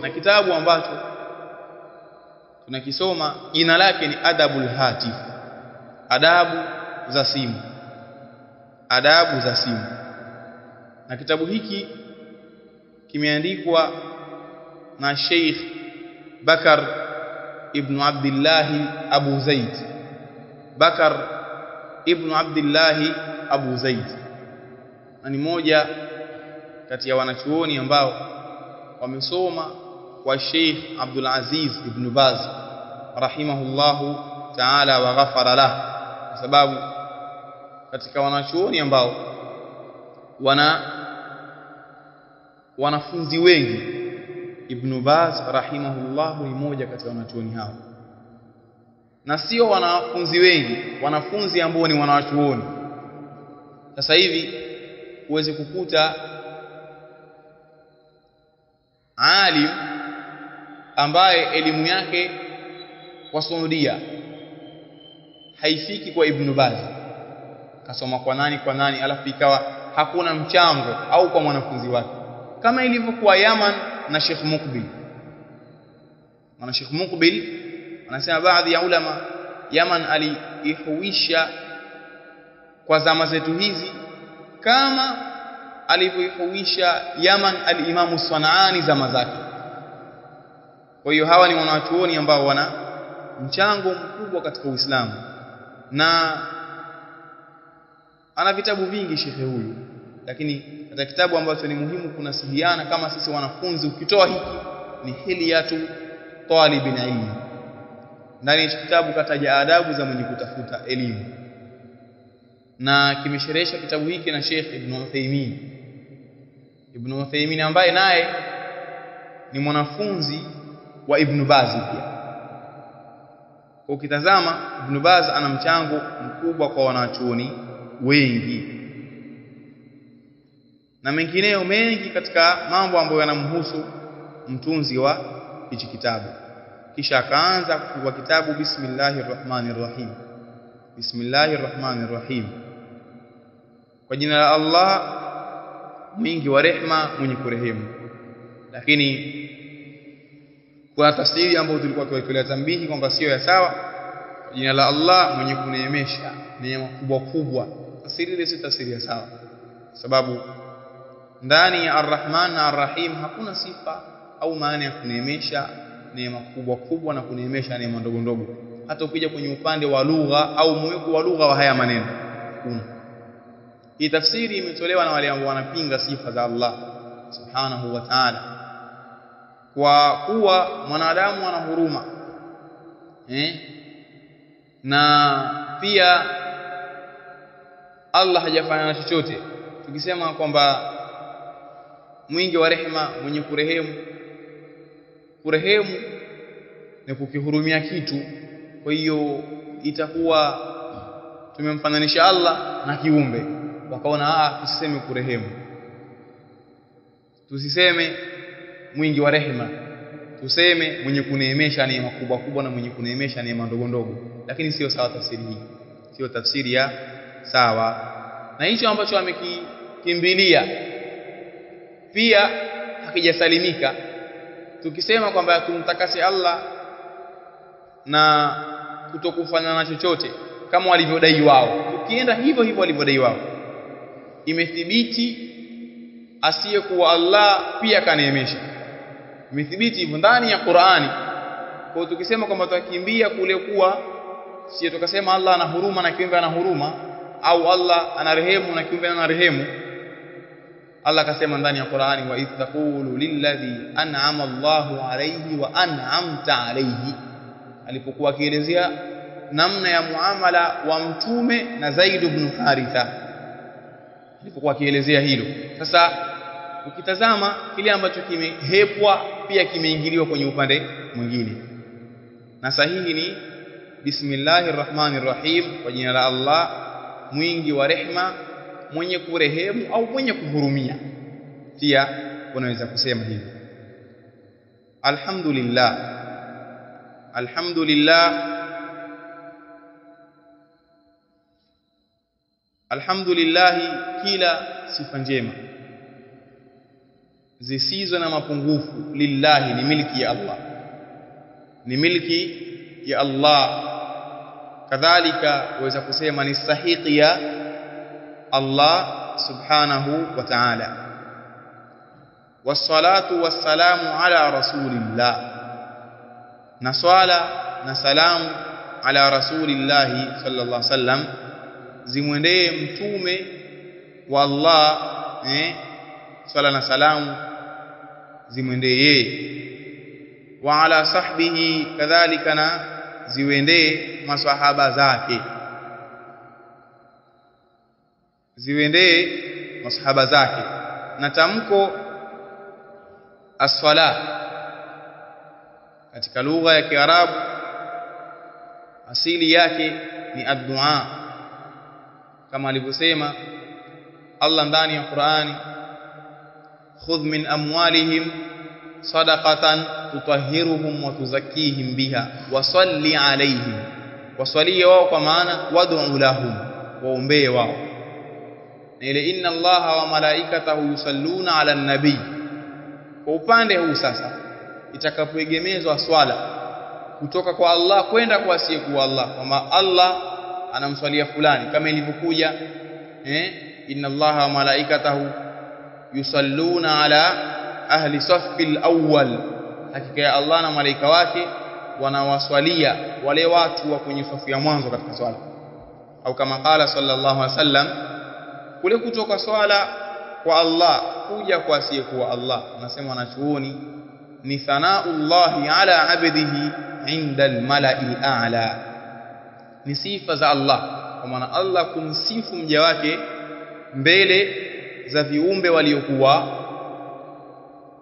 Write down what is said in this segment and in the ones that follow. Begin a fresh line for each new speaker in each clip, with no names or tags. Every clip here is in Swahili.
na kitabu ambacho tunakisoma jina lake ni Adabul Hatif, adabu za simu, adabu za simu. Na kitabu hiki kimeandikwa na Sheikh Bakar ibn Abdullah Abu Zaid, Bakar ibn Abdullah Abu Zaid, na ni moja kati ya wanachuoni ambao wamesoma kwa Sheikh Abdul Aziz ibn Baz rahimahullahu ta'ala wa ghafara lahu, kwa sababu katika wanachuoni ambao wanafunzi wengi, Ibn Baz rahimahullahu ni moja kati ya wanachuoni hao, na sio wanafunzi wengi, wanafunzi ambao ni wanachuoni. Sasa hivi uweze kukuta alim ambaye elimu yake kwa Saudia haifiki kwa Ibn Baz, kasoma kwa nani alafu ikawa hakuna mchango au kwa mwanafunzi wake, kama ilivyokuwa Yaman na Sheikh Muqbil. Maana Sheikh Muqbil anasema baadhi ya ulama Yaman aliihuisha kwa zama zetu hizi kama alivyoihuisha Yaman al-Imam Sanaani zama zake. Kwa hiyo hawa ni wanachuoni ambao wana mchango mkubwa katika Uislamu, na ana vitabu vingi shekhe huyu, lakini katika kitabu ambacho ni muhimu kunasihiana kama sisi wanafunzi, ukitoa hiki ni Hilyatu Talibin Ilm. Ndani ya kitabu kataja adabu za mwenye kutafuta elimu, na kimesherehesha kitabu hiki na Sheikh Ibn Uthaymeen. Ibn Uthaymeen ambaye naye ni mwanafunzi wa Ibn Baz pia. Kwa ukitazama Ibn Baz ana mchango mkubwa kwa wanachuoni wengi na mengineyo mengi katika mambo ambayo yanamhusu mtunzi wa hichi kitabu. Kisha akaanza kwa kitabu Bismillahir Rahmanir Rahim, Bismillahir Rahmanir Rahim, kwa jina la Allah mwingi wa rehema mwenye kurehemu. Lakini kwa tafsiri ambayo tulikuwa tuwaitolea tambihi kwamba sio ya sawa, kwa jina la Allah mwenye kuneemesha neema kubwa kubwa, tafsiri ile si tafsiri ya sawa, sababu ndani ya Ar-Rahman na Ar-Rahim hakuna sifa au maana ya kuneemesha neema kubwa kubwa na kuneemesha neema ndogo ndogo. Hata ukija kwenye upande wa lugha au mweko wa lugha wa haya maneno kuna hii tafsiri imetolewa na wale ambao wanapinga sifa za Allah subhanahu wa ta'ala, kwa kuwa mwanadamu ana huruma na pia Allah hajafanya na chochote. Tukisema kwamba mwingi wa rehema mwenye kurehemu, kurehemu ni kukihurumia kitu, kwa hiyo itakuwa tumemfananisha Allah na kiumbe. Wakaona tusiseme kurehemu, tusiseme mwingi wa rehema, tuseme mwenye kuneemesha neema kubwa kubwa na mwenye kuneemesha neema ndogo ndogo. Lakini sio sawa tafsiri hii, sio tafsiri ya sawa, na hicho ambacho amekikimbilia pia hakijasalimika. Tukisema kwamba tumtakase Allah na kutokufanya na chochote kama walivyodai wao, tukienda hivyo hivyo walivyodai wao, imethibiti asiyekuwa Allah pia kaneemesha, imethibiti hivyo ndani ya Qur'ani. Kwa tukisema kwamba tutakimbia kule kuwa sio, tukasema Allah ana huruma na kiumbe ana huruma, au Allah ana rehemu na kiumbe ana rehemu. Allah akasema ndani ya Qur'ani, wa idh taqulu lilladhi an'ama Allahu alayhi wa an'amta alayhi, alipokuwa akielezea namna ya muamala wa mtume na Zaid ibn Haritha, alipokuwa akielezea hilo. Sasa ukitazama kile ambacho kimehepwa pia kimeingiliwa kwenye upande mwingine, na sahihi ni Bismillahir Rahmanir Rahim, kwa jina la Allah mwingi wa rehema mwenye kurehemu au mwenye kuhurumia, pia unaweza kusema hivi. Alhamdulillah, alhamdulillah, alhamdulillah, kila sifa njema zisizo na mapungufu. Lillahi, ni milki ya Allah, ni milki ya Allah. Kadhalika waweza kusema ni sahiqi ya Allah subhanahu wa ta'ala. Wassalatu wassalamu ala rasulillah, na swala na salamu ala rasulillahi sallallahu alaihi wasallam zimwendee mtume wa Allah. Swala na salamu zimwendee yeye. Wa ala sahbihi, kadhalika na ziwendee maswahaba zake, ziwendee maswahaba zake. Na tamko as-sala katika lugha ya Kiarabu asili yake ni ad-du'a, kama alivyosema Allah ndani ya Qur'ani, khudh min amwalihim sadaqatan tutahhiruhum wa tuzakkihim biha wa salli alayhim. Waswalie wao kwa maana wad'u lahum, waombee wao. Na ile inna Allaha wa malaikatahu yusalluna ala nabii, kwa upande huu sasa itakapoegemezwa swala kutoka kwa Allah kwenda kwa asiyekuwa Allah, kwamba Allah anamswalia fulani, kama ilivyokuja inna Allaha wa malaikatahu yusalluna ala ahli safil awwal, hakika ya Allah na malaika wake wanawaswalia wale watu wa kwenye safu ya mwanzo katika swala. Au kama qala sallallahu alaihi wasallam, kule kutoka swala kwa Allah kuja kwa asiyekuwa Allah, nasema wanachuoni ni thanaullahi ala abdihi inda almalai a'la, ni sifa za Allah, kwa maana Allah kumsifu mja wake mbele za viumbe waliokuwa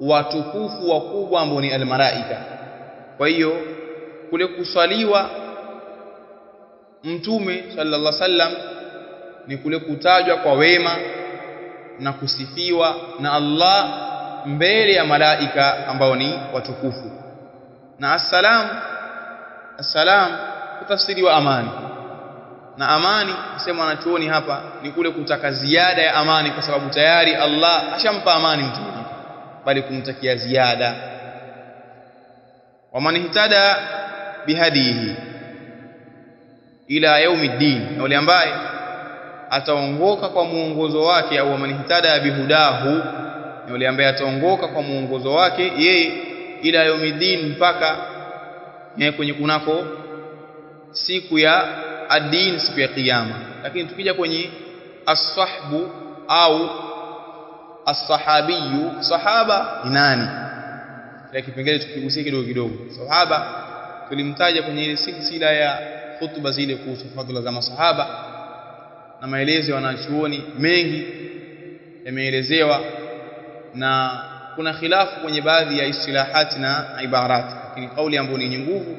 watukufu wakubwa ambao ni almalaika. Kwa hiyo kule kuswaliwa mtume sallallahu alaihi wasallam ni kule kutajwa kwa wema na kusifiwa na Allah mbele ya malaika ambao ni watukufu. Na assalam kutafsiriwa amani, na amani sema wanachuoni hapa ni kule kutaka ziada ya amani, kwa sababu tayari Allah ashampa amani mtume, bali kumtakia ziada. Wa man ihtada bihadihi ila yaumiddin, na yule ambaye ataongoka kwa muongozo wake, au man ihtada bihudahu, na yule ambaye ataongoka kwa muongozo wake yeye ila yaumiddin, mpaka kwenye kunako siku ya ad-din, siku ya kiyama. Lakini tukija kwenye as-sahbu au as-sahabiyu, sahaba ni nani? Kile kipengele tukigusia kidogo kidogo. Sahaba tulimtaja kwenye ile silsila ya hutuba zile kuhusu fadhila za masahaba, na maelezo ya wanachuoni mengi yameelezewa, na kuna khilafu kwenye baadhi ya istilahati na ibarati, lakini kauli ambayo ni nguvu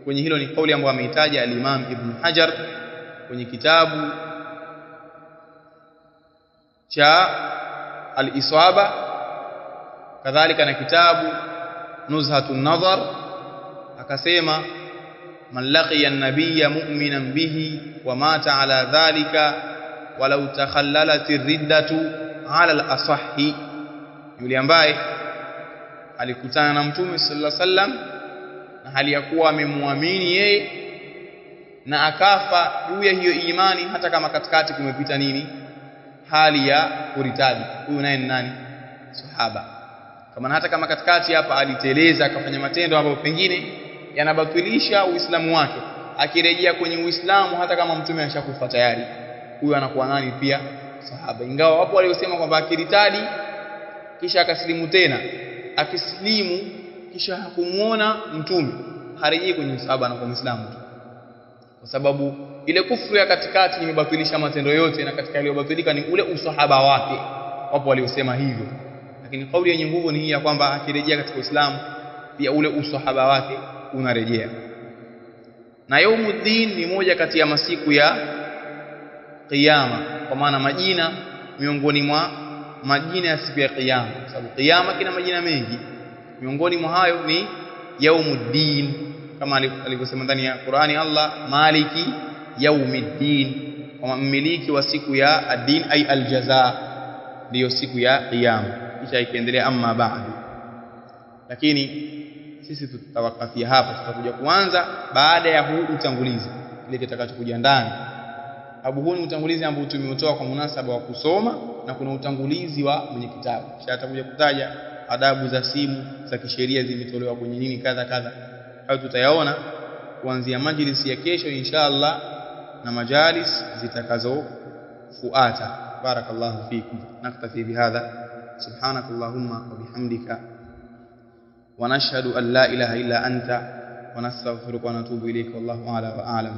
kwenye hilo ni kauli ambayo ameitaja al-Imam Ibn Hajar kwenye kitabu cha al-Isaba, kadhalika na kitabu Nuzhatun Nazar, akasema man laqiya an-nabiyya mu'minan bihi wa mata ala dhalika walau takhallalat ar-riddatu ala al-asahhi, yule ambaye alikutana na mtume sallallahu alaihi wasallam na hali ya kuwa amemwamini yeye na akafa juu ya hiyo imani, hata kama katikati kumepita nini, hali ya kuritadi, huyu naye ni nani? Sahaba. Kama hata kama katikati hapa aliteleza akafanya matendo ambayo pengine yanabatilisha Uislamu wake, akirejea kwenye Uislamu hata kama mtume ameshakufa tayari, huyu anakuwa nani? Pia sahaba. Ingawa wapo waliosema kwamba akiritadi kisha akasilimu tena, akisilimu kisha hakumuona mtume, harejei kwenye sahaba na kwa Muislamu tu, kwa sababu ile kufuru ya katikati imebatilisha matendo yote, na katika ile ubatilika ni ule usahaba wake. Wapo waliosema hivyo, lakini kauli yenye nguvu ni hii ya kwamba akirejea katika Uislamu pia ule usahaba wake unarejea. Na yaumuddin ni moja kati ya masiku ya kiyama, kwa maana majina miongoni mwa majina ya siku ya kiyama, kwa sababu kiyama kina majina mengi. Miongoni mwa hayo ni yaumuddin, kama alivyosema ndani ya Qur'ani Allah, maliki yaumiddin, kama mmiliki wa siku ya ad-din ay al-jaza, ndiyo siku ya kiyama. kisha ikaendelea amma ba'du. Lakini sisi tutawakafia hapa, tutakuja kuanza baada ya huu utangulizi kile kitakachokuja ndani. Sababu huu ni utangulizi ambao tumeutoa kwa munasaba wa kusoma, na kuna utangulizi wa mwenye kitabu, kisha atakuja kutaja adabu za simu za kisheria zimetolewa kwenye nini kadha kadha. Hayo tutayaona kuanzia majlisi ya kesho inshallah na majalis zitakazofuata. Barakallahu fikum. Naktafi bihadha. Subhanakallahumma wa bihamdika wa nashhadu an la ilaha illa anta wa nastaghfiruka wa natubu ilayka. Wallahu a'la wa a'lam.